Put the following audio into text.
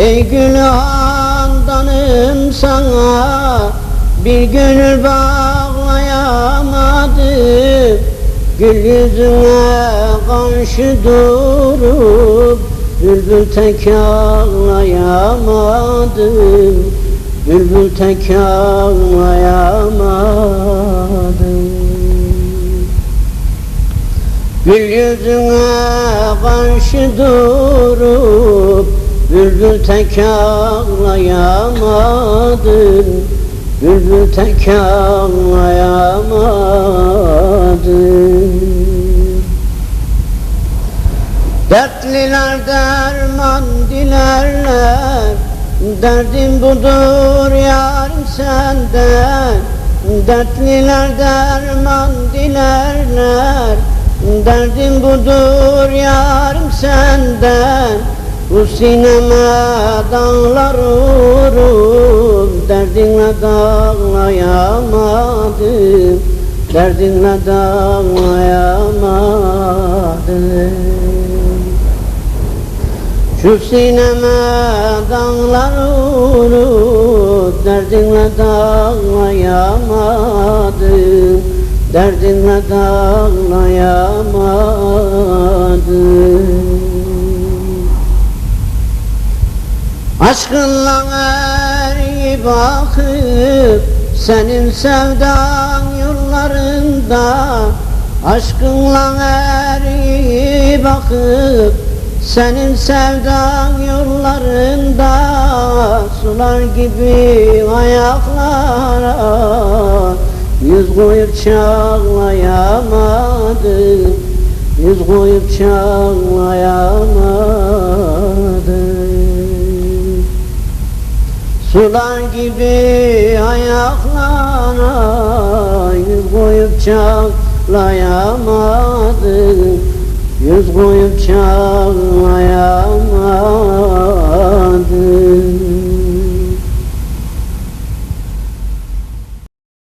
Ey gül handanım sana bir gönül bağlayamadım. Gül yüzüne karşı durup bülbül tek ağlayamadım. Bülbül tek ağlayamadım. Gül yüzüne karşı durup bülbül tek ağlayamadım. Bülbül tek ağlayamadım. Dertliler derman dilerler, derdim budur yarim senden. Dertliler derman dilerler, derdim budur yarim senden. Bu sineme dağlar vurup derdinle dağlayamadım. Derdinle dağlayamadım. Şu sineme dağlar vurup derdinle dağlayamadım. Derdinle dağlayamadım. Aşkınla eriyip bakıp senin sevdan yollarında. Aşkınla eriyip bakıp senin sevdan yollarında. Sular gibi ayaklara yüz koyup çağlayamadım. Yüz koyup çağlayamadım. Sular gibi ayaklara yüz koyup çağlayamadım. Yüz koyup çağlayamadım.